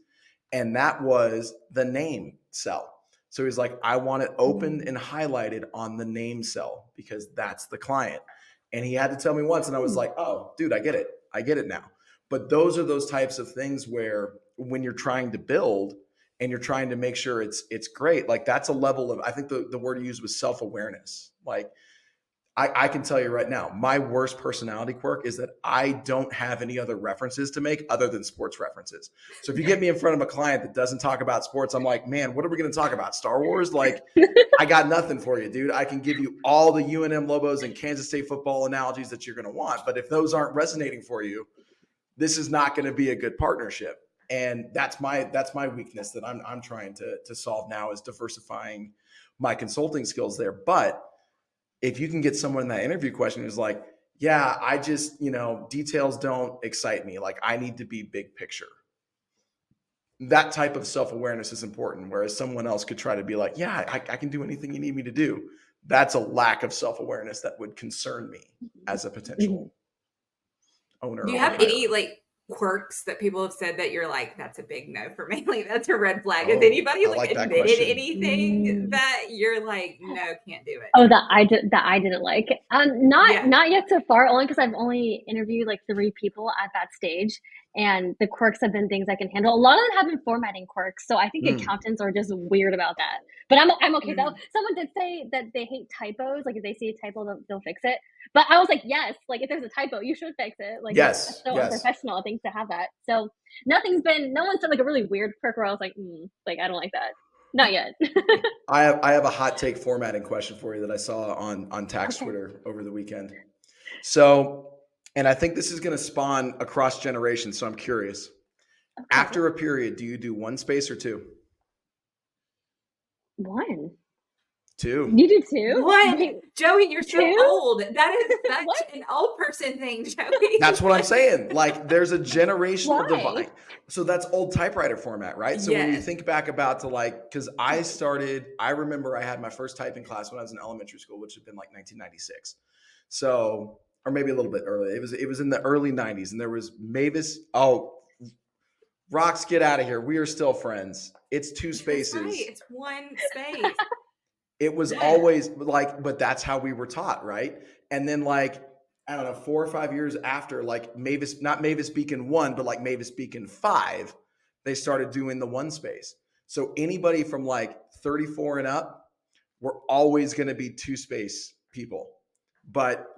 And that was the name cell. So he's like, I want it opened and highlighted on the name cell because that's the client. And he had to tell me once and I was like, oh, dude, I get it. I get it now. But those are those types of things where when you're trying to build and you're trying to make sure it's great, like that's a level of, I think the word you used was self-awareness. Like, I can tell you right now, my worst personality quirk is that I don't have any other references to make other than sports references. So if you get me in front of a client that doesn't talk about sports, I'm like, man, what are we going to talk about? Star Wars? Like, I got nothing for you, dude. I can give you all the UNM Lobos and Kansas State football analogies that you're going to want. But if those aren't resonating for you, this is not going to be a good partnership. And that's my weakness that I'm trying to solve now, is diversifying my consulting skills there. But if you can get someone in that interview question who's like, yeah, I just, details don't excite me. Like, I need to be big picture. That type of self-awareness is important. Whereas someone else could try to be like, yeah, I can do anything you need me to do. That's a lack of self-awareness that would concern me as a potential owner. Do you have any quirks that people have said that you're like, that's a big no for me? Like, that's a red flag. Has anybody admitted anything that you're like, no, can't do it? Oh, that I didn't like. Not yet so far, only because I've only interviewed like 3 people at that stage. And the quirks have been things I can handle. A lot of them have been formatting quirks. So I think accountants are just weird about that. But I'm okay though. Someone did say that they hate typos. Like, if they see a typo, they'll fix it. But I was like, yes, like if there's a typo, you should fix it. Like, yes, it's so unprofessional, I think, to have that. So no one's done like a really weird quirk where I was like, I don't like that. Not yet. I have a hot take formatting question for you that I saw on Tax Twitter over the weekend. So, and I think this is going to spawn across generations. So I'm curious. Okay. After a period, do you do 1 space or 2? 1. 2. You do 2? What? Joey, you're so old. That is such an old person thing, Joey. That's what I'm saying. Like, there's a generational divide. So that's old typewriter format, right? So when you think back about because I remember I had my first typing class when I was in elementary school, which had been like 1996. So, or maybe a little bit earlier. It was in the early 90s, and there was Mavis. Oh, Rox, get out of here. We are still friends. It's 2 spaces. That's right. It's 1 space. It was always but that's how we were taught, right? And then I don't know, 4 or 5 years after, not Mavis Beacon 1, but Mavis Beacon 5, they started doing the 1 space. So anybody from 34 and up, we're always going to be 2 space people. But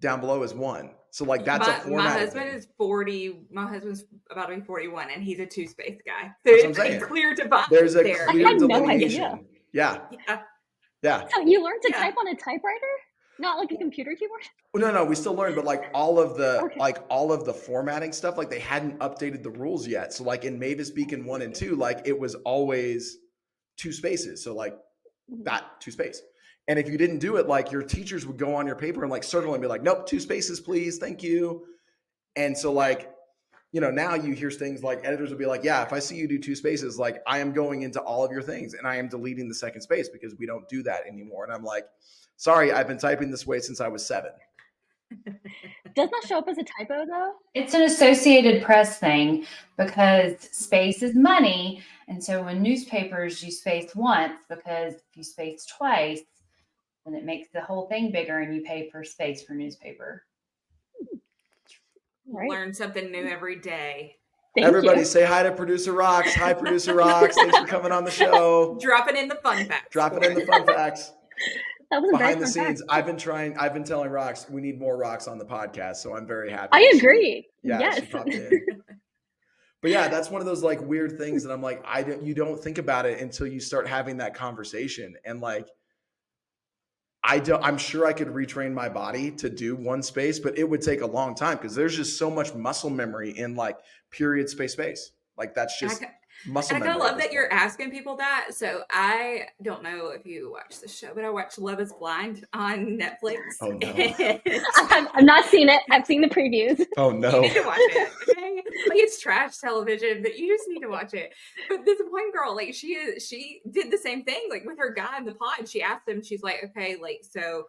down below is 1. So that's a format. My husband is 40. My husband's about to be 41, and he's a 2 space guy. So it's a clear divide. There's a there. clear delineation. Yeah. So you learned to type on a typewriter, not like a computer keyboard? No, we still learn, but all of the formatting stuff, they hadn't updated the rules yet. So in Mavis Beacon 1 and 2, it was always 2 spaces. So that 2 space. And if you didn't do it, your teachers would go on your paper and circle and be like, nope, 2 spaces, please. Thank you. And so now you hear things editors will be like, yeah, if I see you do 2 spaces, I am going into all of your things and I am deleting the 2nd space because we don't do that anymore. And I'm like, sorry, I've been typing this way since I was 7. Does that show up as a typo though? It's an Associated Press thing because space is money. And so when newspapers, you space once, because if you space twice, then it makes the whole thing bigger and you pay per space for newspaper. Right. Learn something new every day. Everybody say hi to Producer Rox. Hi, Producer Rox. Thanks for coming on the show. Dropping in the fun facts. That was behind the scenes. I've been telling Rox we need more Rox on the podcast, so I'm very happy. I agree. She popped in. But yeah, that's one of those weird things that I'm like, you don't think about it until you start having that conversation. And I'm sure I could retrain my body to do 1 space, but it would take a long time because there's just so much muscle memory in period space. That's just muscle memory. I love that you're asking people that. So I don't know if you watch the show, but I watch Love is Blind on Netflix. Oh no. I've not seen it. I've seen the previews. Oh no. You need to watch it. Okay? It's trash television, but you just need to watch it. But this one girl, she did the same thing, with her guy in the pod. She asked him, she's like, okay, so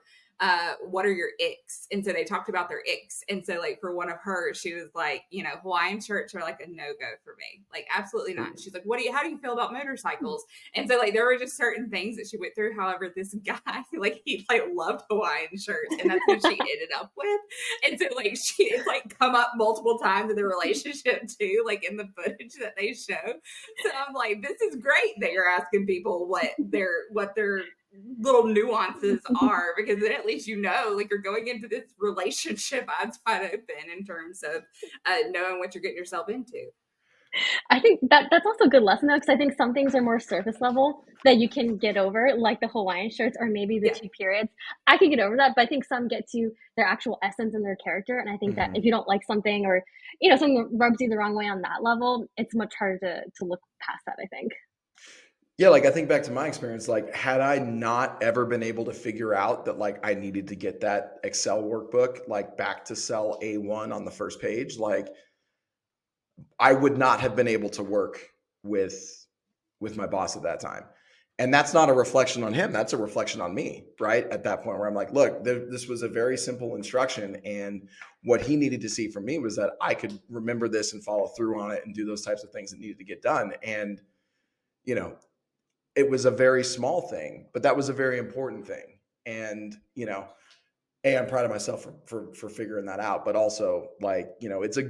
what are your icks? And so they talked about their icks. And so for one of hers, she was like, Hawaiian shirts are a no-go for me. Absolutely not. She's like, how do you feel about motorcycles? And so there were just certain things that she went through. However, this guy, he loved Hawaiian shirts, and that's what she ended up with. And so it's come up multiple times in the relationship too, in the footage that they show. So I'm like, this is great that you're asking people what their little nuances are, because then at least, like you're going into this relationship eyes wide open in terms of knowing what you're getting yourself into. I think that's also a good lesson though, because I think some things are more surface level that you can get over, like the Hawaiian shirts or maybe the 2 periods. I can get over that, but I think some get to their actual essence and their character. And I think that if you don't like something, or something rubs you the wrong way on that level, it's much harder to look past that, I think. Yeah, like I think back to my experience, like had I not ever been able to figure out that like I needed to get that Excel workbook like back to cell A1 on the first page, like I would not have been able to work with my boss at that time. And that's not a reflection on him. That's a reflection on me, right? At that point where I'm like, look, this was a very simple instruction. And what he needed to see from me was that I could remember this and follow through on it and do those types of things that needed to get done. And, it was a very small thing, but that was a very important thing. And, I'm proud of myself for figuring that out, but also like, it's a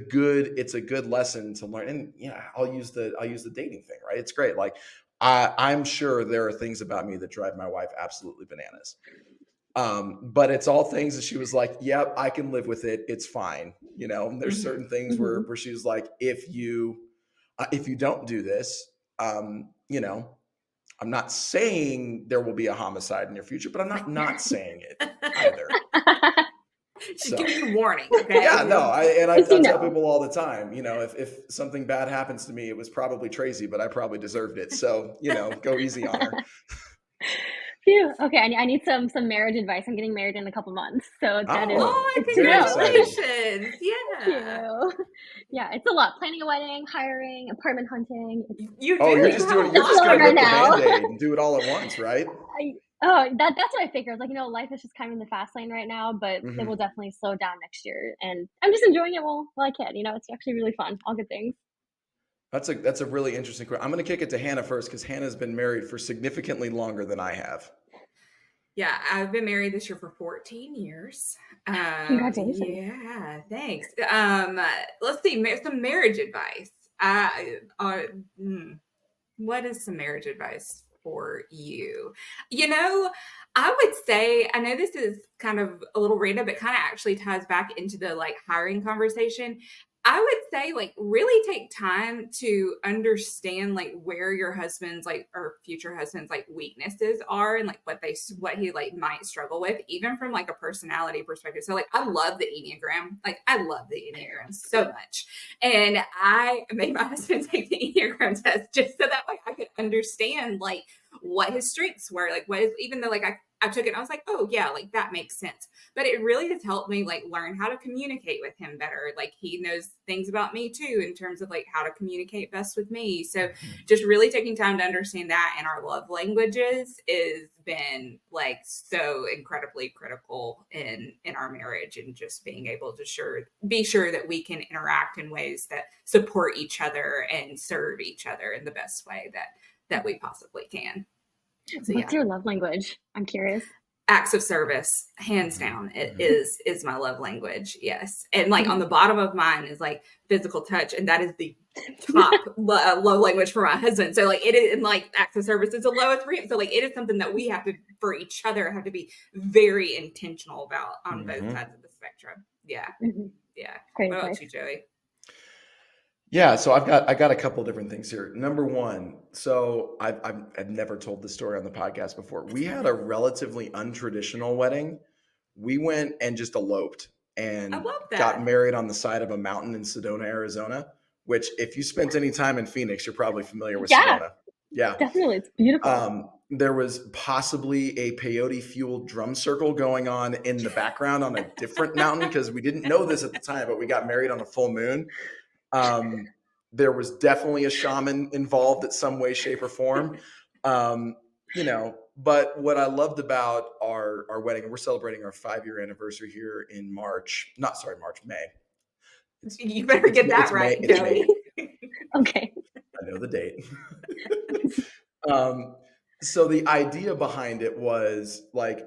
good lesson to learn. And I'll use the dating thing, right? It's great. Like I'm sure there are things about me that drive my wife absolutely bananas. But it's all things that she was like, yep, I can live with it. It's fine. There's certain things where she was like, if you don't do this, I'm not saying there will be a homicide in your future, but I'm not saying it either. Just give you a warning. Okay? Yeah, no, I tell people all the time, if something bad happens to me, it was probably Tracy, but I probably deserved it. So, go easy on her. Phew. Okay, I need some marriage advice. I'm getting married in a couple months, so that is. Oh, congratulations! Yeah. Yeah, it's a lot. Planning a wedding, hiring, apartment hunting. You're just going to rip the Band-Aid and do it all at once, right? That's what I figured. Like, life is just kind of in the fast lane right now, but it will definitely slow down next year. And I'm just enjoying it while I can. It's actually really fun. All good things. That's a really interesting question. I'm going to kick it to Hannah first because Hannah's been married for significantly longer than I have. Yeah, I've been married this year for 14 years. Congratulations. Yeah, thanks. Let's see, some marriage advice. What is some marriage advice for you? I would say, I know this is kind of a little random, but kind of actually ties back into the like hiring conversation. I would say like really take time to understand like where your husband's like or future husband's like weaknesses are and like what he like might struggle with, even from like a personality perspective. So like I love the Enneagram. Like I love the Enneagram so much. And I made my husband take the Enneagram test just so that like I could understand like what his strengths were, like what is, even though like I took it and I was like, oh yeah, like that makes sense. But it really has helped me like learn how to communicate with him better. Like he knows things about me too, in terms of like how to communicate best with me. So just really taking time to understand that and our love languages has been like so incredibly critical in our marriage, and just being able to be sure that we can interact in ways that support each other and serve each other in the best way that we possibly can. So, what's your love language? I'm curious. Acts of service, hands down, it is my love language. Yes. And like on the bottom of mine is like physical touch. And that is the top love language for my husband. So like it is, and like acts of service is the lowest for him. So like it is something that we have to, for each other, have to be very intentional about on both sides of the spectrum. Yeah. Yeah. Great what about you, Joey? Yeah, so I got a couple different things here. Number one, so I've never told this story on the podcast before. We had a relatively untraditional wedding. We went and just eloped and got married on the side of a mountain in Sedona, Arizona, which if you spent any time in Phoenix, you're probably familiar with Sedona. Yeah, definitely. It's beautiful. There was possibly a peyote fueled drum circle going on in the background on a different mountain because we didn't know this at the time, but we got married on a full moon. There was definitely a shaman involved in some way, shape, or form. But what I loved about our wedding, and we're celebrating our 5-year anniversary here in May. You better get that right, Joey. Okay. I know the date. So the idea behind it was like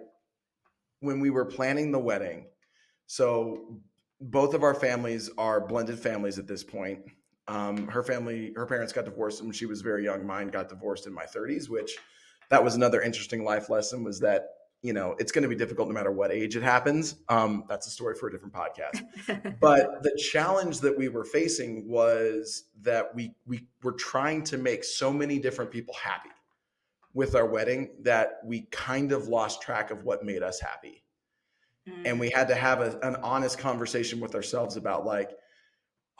when we were planning the wedding, so both of our families are blended families at this point. Her parents got divorced when she was very young. Mine got divorced in my 30s, which that was another interesting life lesson, was that, you know, it's going to be difficult no matter what age it happens. That's a story for a different podcast. But the challenge that we were facing was that we were trying to make so many different people happy with our wedding that we kind of lost track of what made us happy. And we had to have an honest conversation with ourselves about like,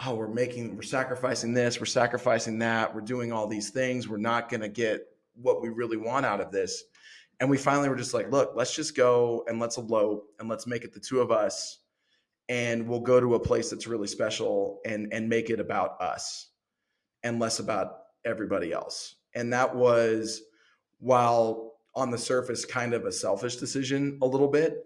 oh, we're sacrificing this, we're sacrificing that, we're doing all these things, we're not going to get what we really want out of this. And we finally were just like, look, let's just go and let's elope and let's make it the two of us. And we'll go to a place that's really special and make it about us and less about everybody else. And that was, while on the surface kind of a selfish decision a little bit,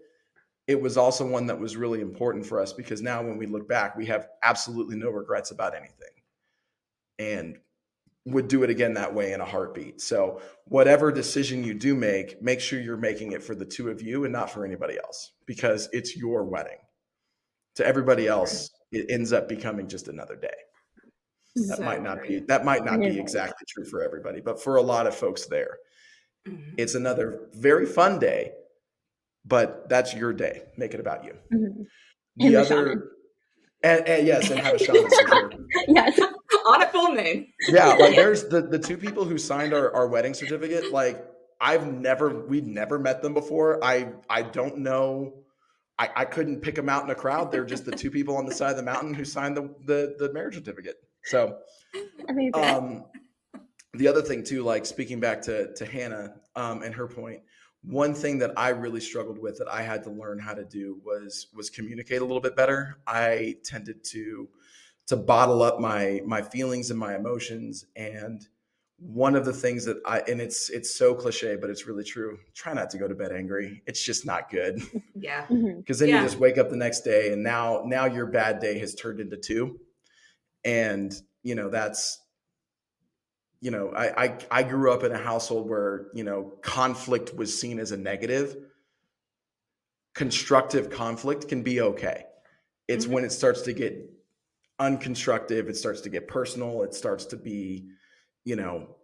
it was also one that was really important for us, because now when we look back, we have absolutely no regrets about anything and would do it again that way in a heartbeat. So whatever decision you do make sure you're making it for the two of you and not for anybody else, because it's your wedding. To everybody else, it ends up becoming just another day. That might not be exactly true for everybody, but for a lot of folks there, it's another very fun day, but that's your day. Make it about you. The other, and yes, and have a shaman for sure. Yes. On a full moon. Yeah, like there's the two people who signed our wedding certificate. Like we've never met them before. I don't know. I couldn't pick them out in a crowd. They're just the two people on the side of the mountain who signed the marriage certificate. So, the other thing too, like speaking back to Hannah and her point, one thing that I really struggled with that I had to learn how to do was communicate a little bit better. I tended to bottle up my feelings and my emotions. And one of the things that and it's so cliche, but it's really true. Try not to go to bed angry. It's just not good. Yeah. Because then you just wake up the next day and now your bad day has turned into two. And, you know, that's, you know, I grew up in a household where, you know, conflict was seen as a negative. Constructive conflict can be okay. It's when it starts to get unconstructive, it starts to get personal, it starts to be, you know,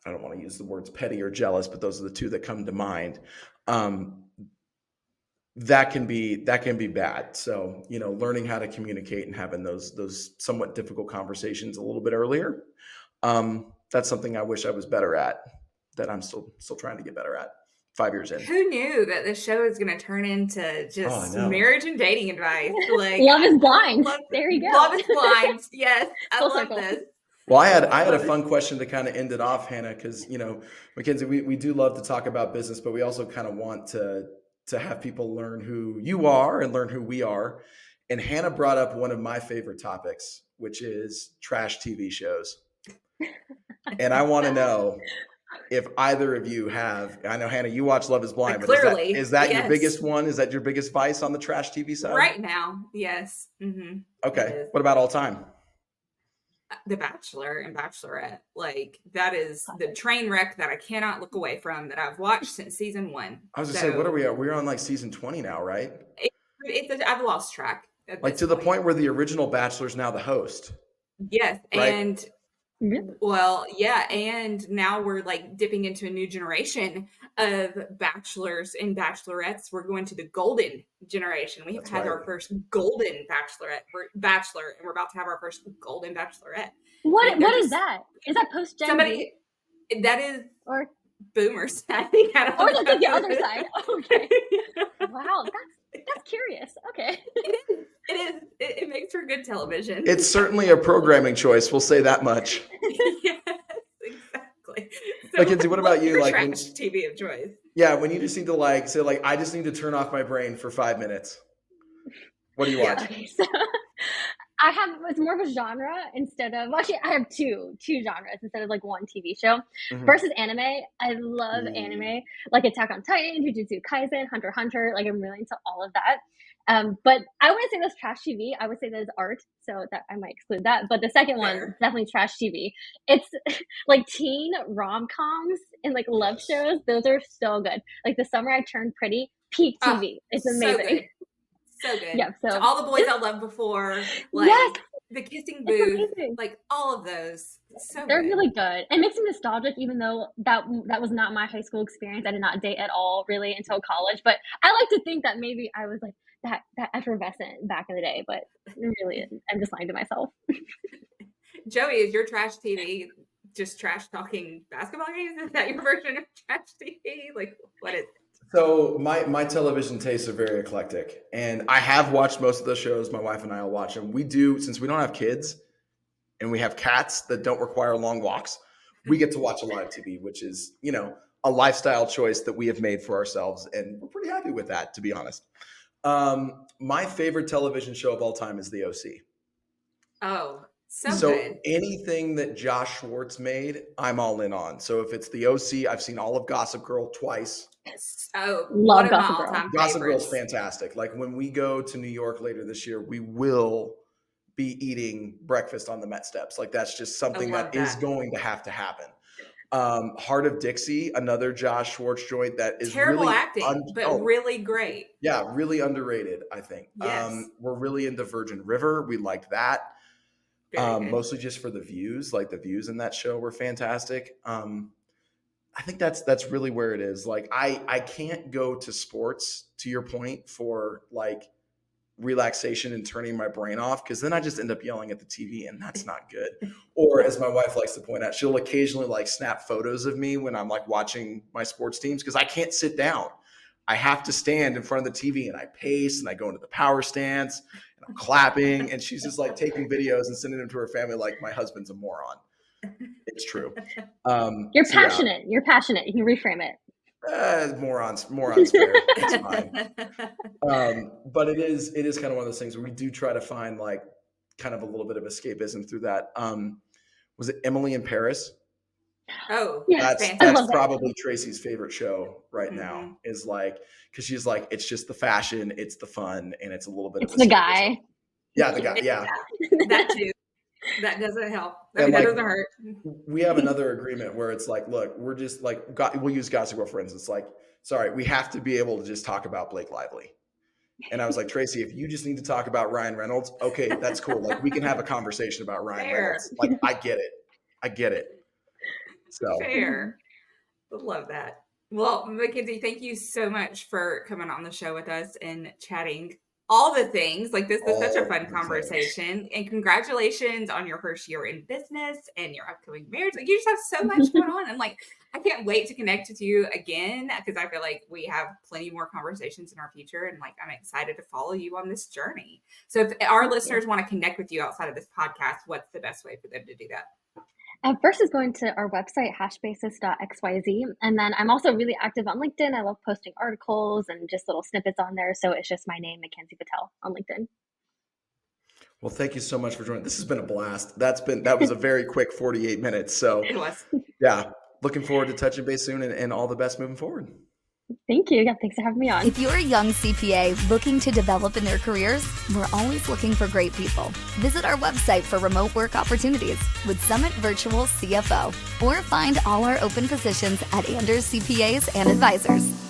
I don't want to use the words petty or jealous, but those are the two that come to mind. That can be bad. So, you know, learning how to communicate and having those somewhat difficult conversations a little bit earlier. That's something I wish I was better at, that I'm still trying to get better at 5 years in. Who knew that this show is going to turn into just marriage and dating advice? Like Love is Blind. There you go. Love is Blind. Yes, I love this. Well, I had a fun question to kind of end it off, Hannah, because, you know, Mackenzie, we do love to talk about business, but we also kind of want to have people learn who you are and learn who we are. And Hannah brought up one of my favorite topics, which is trash TV shows. And I want to know if either of you have, I know, Hannah, you watch Love is Blind, but clearly, is that your biggest one? Is that your biggest vice on the trash TV side? Right now, yes. Mm-hmm. Okay. What about all time? The Bachelor and Bachelorette. Like, that is the train wreck that I cannot look away from, that I've watched since season 1. I was going to say, what are we at? We're on like season 20 now, right? I've lost track. Like to the point where the original Bachelor's now the host. Yes. Right? And Really? well, yeah, and now we're like dipping into a new generation of bachelors and bachelorettes. We're going to the golden generation. We have had our first golden bachelor, and we're about to have our first golden bachelorette. What is that? Is that post Gen somebody Z? That is or boomers? I think. I don't know. Or the other side. Okay. Wow, that's curious. Okay. It is. It makes for good television. It's certainly a programming choice. We'll say that much. Yes, exactly. So Mackenzie, what about you? Like TV of choice. Yeah, when you just need to say I just need to turn off my brain for 5 minutes. What do you watch? Okay, so it's more of a genre instead of, actually I have two genres instead of like one TV show. First is anime. I love anime, like Attack on Titan, Jujutsu Kaisen, Hunter x Hunter. Like I'm really into all of that. But I wouldn't say that's trash TV. I would say that is art, so that I might exclude that. But the second one, definitely trash TV. It's like teen rom-coms and like love shows. Those are so good. Like The Summer I Turned Pretty, peak TV. It's amazing. So good. Yeah. So all the boys I loved before, like The Kissing Booth, like all of those. They're really good. It makes me nostalgic, even though that was not my high school experience. I did not date at all really until college. But I like to think that maybe I was like that effervescent back in the day, but really I'm just lying to myself. Joey, is your trash TV just trash talking basketball games? Is that your version of trash TV? Like, what is it? So my television tastes are very eclectic, and I have watched most of the shows. My wife and I will watch them. We do, since we don't have kids and we have cats that don't require long walks, we get to watch a lot of TV, which is, you know, a lifestyle choice that we have made for ourselves, and we're pretty happy with that, to be honest. My favorite television show of all time is The OC. Oh, so good. Anything that Josh Schwartz made, I'm all in on. So if it's The OC, I've seen all of Gossip Girl twice. Oh, love Gossip Girl. Gossip Girl is fantastic. Like when we go to New York later this year, we will be eating breakfast on the Met steps. Like that's just something that is going to happen. Heart of Dixie, another Josh Schwartz joint that is terrible really acting, but really great. Yeah, really underrated, I think. Yes. We're really into Virgin River. We liked that. Mostly just for the views. Like the views in that show were fantastic. I think that's really where it is. Like I can't go to sports, to your point, for like relaxation and turning my brain off, because then I just end up yelling at the TV, and that's not good. Or as my wife likes to point out, she'll occasionally like snap photos of me when I'm like watching my sports teams, because I can't sit down. I have to stand in front of the TV, and I pace and I go into the power stance and I'm clapping, and she's just like taking videos and sending them to her family like my husband's a moron. It's true. You're passionate. Yeah. You're passionate. You can reframe it. Morons fair. It's fine. But it is kind of one of those things where we do try to find like kind of a little bit of escapism through that. Was it Emily in Paris? Oh, that's probably Tracy's favorite show right now, is like, because she's like, it's just the fashion, it's the fun, and it's a little bit of the guy. Yeah, the guy. Yeah, that too. That doesn't help. That doesn't hurt. We have another agreement where it's like, look, we're just like, we'll use Gossip Girl for instance. Like, sorry, we have to be able to just talk about Blake Lively. And I was like, Tracy, if you just need to talk about Ryan Reynolds, okay, that's cool. Like, we can have a conversation about Ryan Reynolds. Like, I get it. So fair. Love that. Well, Mackenzie, thank you so much for coming on the show with us and chatting all the things. Like, this is such a fun conversation, and congratulations on your first year in business and your upcoming marriage. Like, you just have so much going on, and like, I can't wait to connect with you again, because I feel like we have plenty more conversations in our future, and like, I'm excited to follow you on this journey. So if our listeners want to connect with you outside of this podcast, what's the best way for them to do that? First is going to our website, hashbasis.xyz. And then I'm also really active on LinkedIn. I love posting articles and just little snippets on there. So it's just my name, Mackenzie Patel, on LinkedIn. Well, thank you so much for joining. This has been a blast. That was a very quick 48 minutes. So it was. Yeah, looking forward to touching base soon, and all the best moving forward. Thank you. Yeah, thanks for having me on. If you're a young CPA looking to develop in their careers, we're always looking for great people. Visit our website for remote work opportunities with Summit Virtual CFO, or find all our open positions at Anders CPAs and Advisors.